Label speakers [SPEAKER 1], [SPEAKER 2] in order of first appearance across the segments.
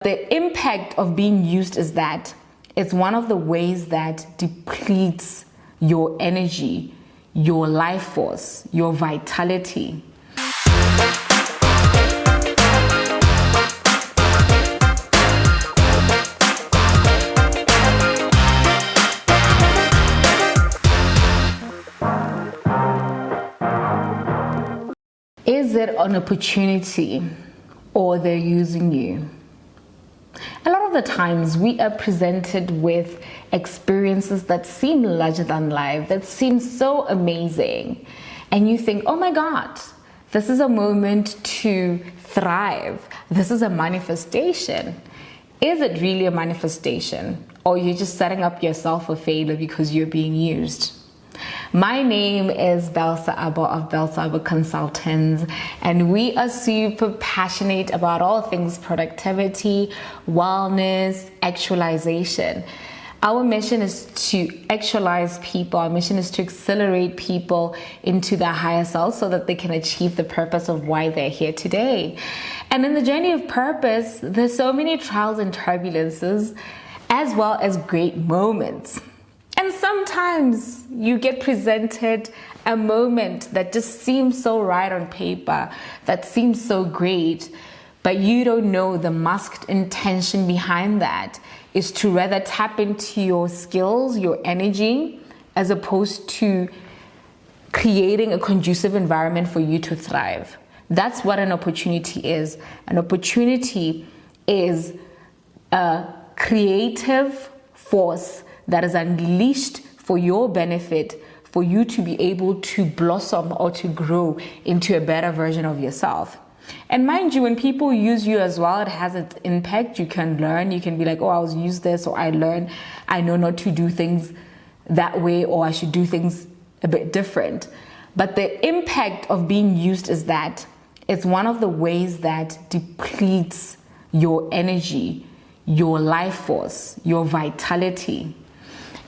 [SPEAKER 1] The impact of being used is that it's one of the ways that depletes your energy, your life force, your vitality. Is it an opportunity or they're using you? A lot of the times we are presented with experiences that seem larger than life, that seem so amazing. And you think, oh my God, this is a moment to thrive. This is a manifestation. Is it really a manifestation? Or you're just setting up yourself for failure because you're being used? My name is Belsa Abo of Belsa Abo Consultants, and we are super passionate about all things productivity, wellness, actualization. Our mission is to actualize people. Our mission is to accelerate people into their higher self so that they can achieve the purpose of why they're here today. And in the journey of purpose, there's so many trials and turbulences, as well as great moments. And sometimes you get presented a moment that just seems so right on paper, that seems so great, but you don't know the masked intention behind that is to rather tap into your skills, your energy, as opposed to creating a conducive environment for you to thrive. That's what an opportunity is. An opportunity is a creative force that is unleashed for your benefit, for you to be able to blossom or to grow into a better version of yourself. And mind you, when people use you as well, it has its impact. You can learn, you can be like, oh, I was used this, or I learned, I know not to do things that way, or I should do things a bit different. But the impact of being used is that it's one of the ways that depletes your energy, your life force, your vitality.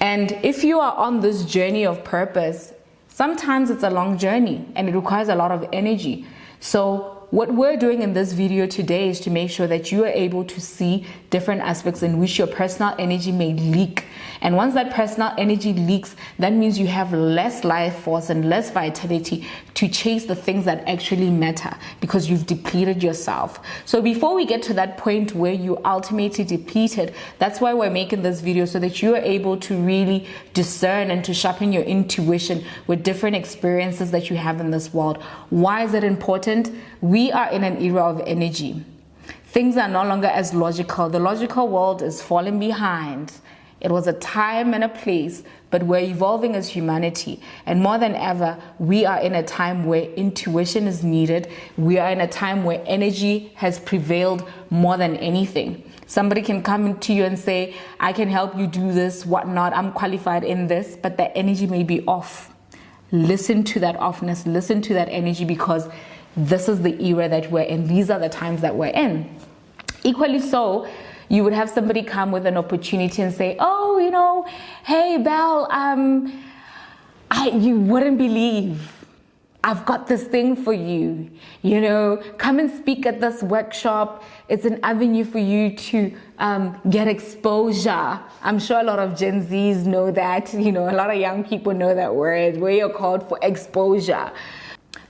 [SPEAKER 1] And if you are on this journey of purpose, sometimes it's a long journey and it requires a lot of energy. So what we're doing in this video today is to make sure that you are able to see different aspects in which your personal energy may leak. And once that personal energy leaks, that means you have less life force and less vitality to chase the things that actually matter because you've depleted yourself. So before we get to that point where you ultimately depleted, that's why we're making this video, so that you are able to really discern and to sharpen your intuition with different experiences that you have in this world. Why is it important? We are in an era of energy. Things are no longer as logical. The logical world is falling behind. It was a time and a place, but we're evolving as humanity. And more than ever, we are in a time where intuition is needed. We are in a time where energy has prevailed more than anything. Somebody can come to you and say, I can help you do this, whatnot, I'm qualified in this, but the energy may be off. Listen to that offness, listen to that energy, because this is the era that we're in. These are the times that we're in. Equally so, you would have somebody come with an opportunity and say, oh, you know, hey, Belle, you wouldn't believe, I've got this thing for you. You know, come and speak at this workshop. It's an avenue for you to get exposure. I'm sure a lot of Gen Zs know that, you know, a lot of young people know that word, where you're called for exposure.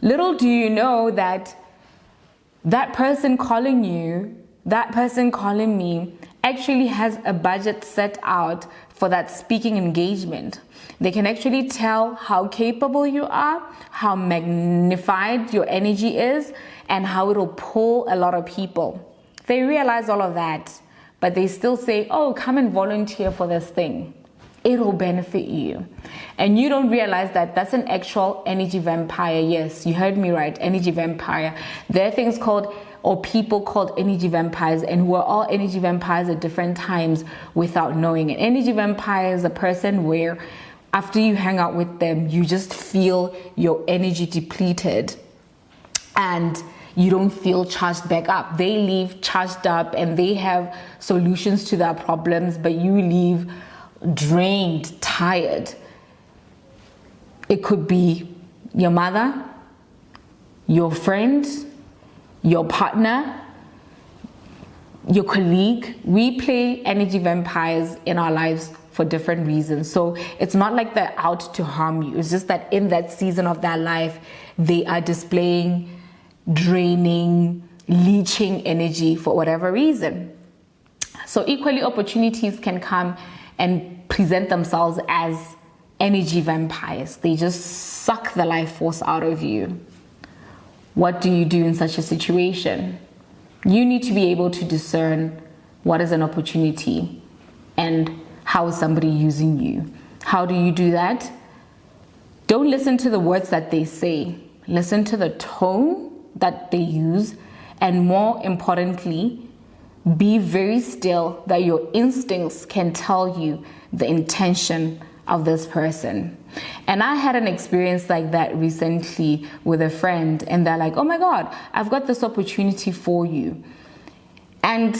[SPEAKER 1] Little do you know that that person calling you, that person calling me, actually has a budget set out for that speaking engagement. They can actually tell how capable you are, how magnified your energy is, and how it'll pull a lot of people. They realize all of that, but they still say, oh, come and volunteer for this thing. It'll benefit you. And you don't realize that that's an actual energy vampire. Yes, you heard me right, energy vampire. There are things called, or people called energy vampires, and we're all energy vampires at different times without knowing it. Energy vampire is a person where after you hang out with them, you just feel your energy depleted and you don't feel charged back up. They leave charged up and they have solutions to their problems, but you leave drained, tired. It could be your mother, your friend, your partner, your colleague. We play energy vampires in our lives for different reasons. So it's not like they're out to harm you. It's just that in that season of their life, they are displaying draining, leeching energy for whatever reason. So equally, opportunities can come and present themselves as energy vampires. They just suck the life force out of you. What do you do in such a situation? You need to be able to discern what is an opportunity and how is somebody using you. How do you do that? Don't listen to the words that they say. Listen to the tone that they use, and more importantly, be very still that your instincts can tell you the intention of this person. And I had an experience like that recently with a friend, and they're like, oh my God, I've got this opportunity for you. And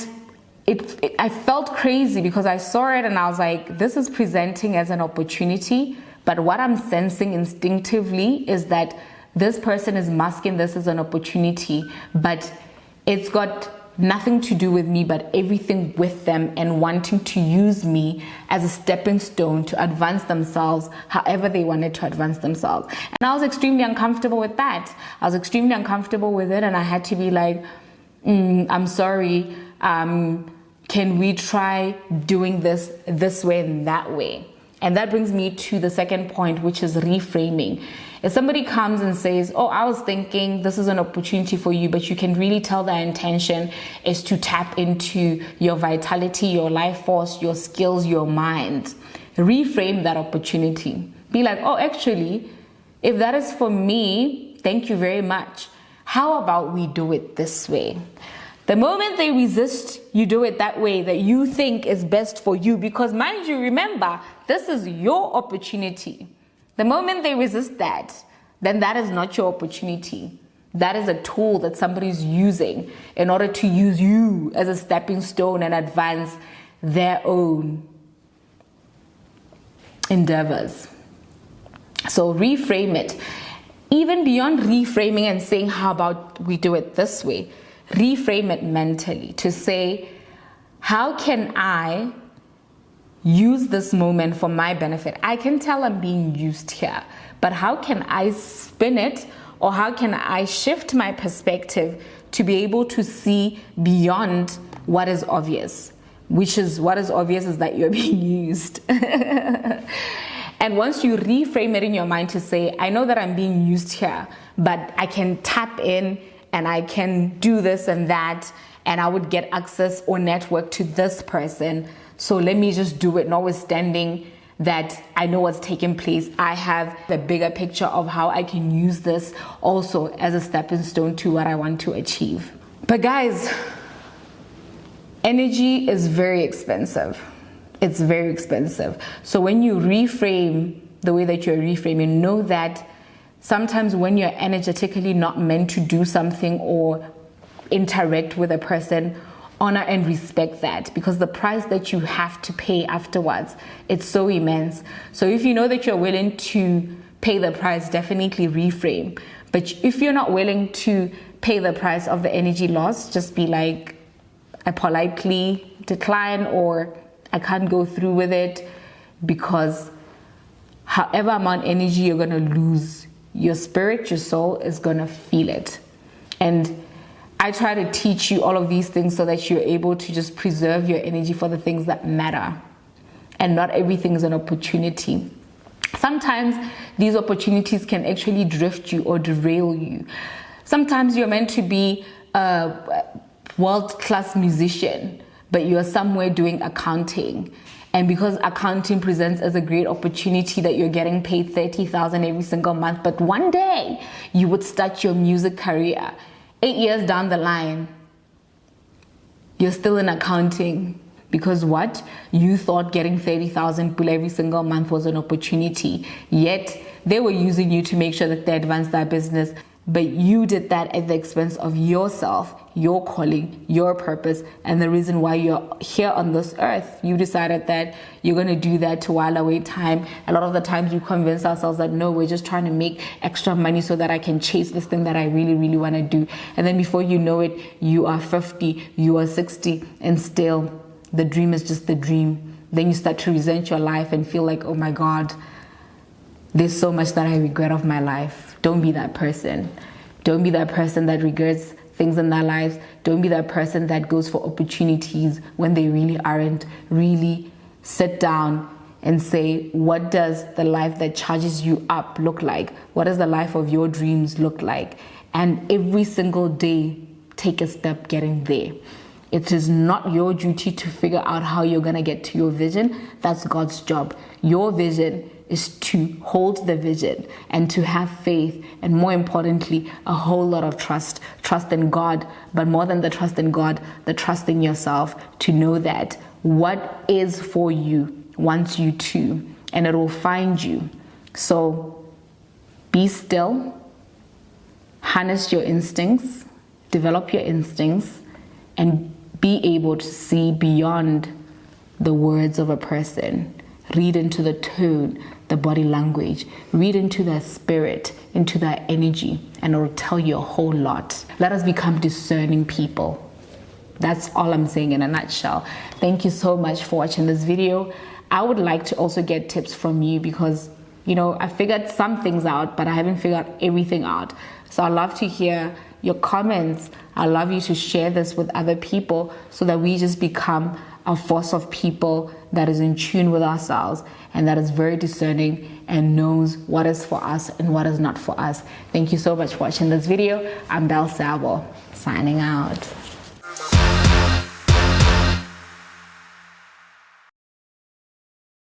[SPEAKER 1] I felt crazy because I saw it and I was like, this is presenting as an opportunity, but what I'm sensing instinctively is that this person is masking this as an opportunity, but it's got nothing to do with me, but everything with them, and wanting to use me as a stepping stone to advance themselves however they wanted to advance themselves. And I was extremely uncomfortable with that. I was extremely uncomfortable with it, and I had to be like, I'm sorry, can we try doing this way and that way? And that brings me to the second point, which is reframing. If somebody comes and says, oh, I was thinking this is an opportunity for you, but you can really tell their intention is to tap into your vitality, your life force, your skills, your mind. Reframe that opportunity. Be like, oh, actually, if that is for me, thank you very much. How about we do it this way? The moment they resist, you do it that way that you think is best for you, because mind you, remember, this is your opportunity. The moment they resist that, then that is not your opportunity. That is a tool that somebody's using in order to use you as a stepping stone and advance their own endeavors. So reframe it. Even beyond reframing and saying, how about we do it this way? Reframe it mentally to say, how can I use this moment for my benefit? I can tell I'm being used here, but how can I spin it, or how can I shift my perspective to be able to see beyond what is obvious, which is what is obvious is that you're being used. And once you reframe it in your mind to say, I know that I'm being used here, but I can tap in and I can do this and that, and I would get access or network to this person. So let me just do it, notwithstanding that I know what's taking place. I have the bigger picture of how I can use this also as a stepping stone to what I want to achieve. But guys, energy is very expensive. It's very expensive. So when you reframe the way that you're reframing, know that sometimes when you're energetically not meant to do something or interact with a person, honor and respect that, because the price that you have to pay afterwards, it's so immense. So if you know that you're willing to pay the price, definitely reframe. But if you're not willing to pay the price of the energy loss, just be like, I politely decline, or I can't go through with it, because however amount of energy you're going to lose, your spirit, your soul is going to feel it. And I try to teach you all of these things so that you're able to just preserve your energy for the things that matter. And not everything is an opportunity. Sometimes these opportunities can actually drift you or derail you. Sometimes you're meant to be a world-class musician, but you're somewhere doing accounting. And because accounting presents as a great opportunity that you're getting paid $30,000 every single month, but one day you would start your music career. 8 years down the line, you're still in accounting. Because what? You thought getting 30,000 every single month was an opportunity. Yet they were using you to make sure that they advance their business. but you did that at the expense of yourself, your calling, your purpose, and the reason why you're here on this earth. You decided that you're going to do that to while away time. A lot of the times we convince ourselves that no, we're just trying to make extra money so that I can chase this thing that I really, really want to do. And then before you know it, you are 50, you are 60, and still the dream is just the dream. Then you start to resent your life and feel like, oh my God, there's so much that I regret of my life. Don't be that person. Don't be that person that regrets things in their lives. Don't be that person that goes for opportunities when they really aren't. Really sit down and say, what does the life that charges you up look like? What does the life of your dreams look like? And every single day, take a step getting there. It is not your duty to figure out how you're going to get to your vision. That's God's job. Your vision is to hold the vision and to have faith, and more importantly, a whole lot of trust in God, but more than the trust in God, the trust in yourself, to know that what is for you wants you to, and it will find you. So be still, harness your instincts, develop your instincts, and be able to see beyond the words of a person. Read into the tone, the body language. Read into their spirit, into their energy, and it will tell you a whole lot. Let us become discerning people. That's all I'm saying in a nutshell. Thank you so much for watching this video. I would like to also get tips from you because, I figured some things out, but I haven't figured everything out. So I'd love to hear your comments. I'd love you to share this with other people so that we just become a force of people that is in tune with ourselves and that is very discerning and knows what is for us and what is not for us. Thank you so much for watching this video. I'm Belle Sabo, signing out.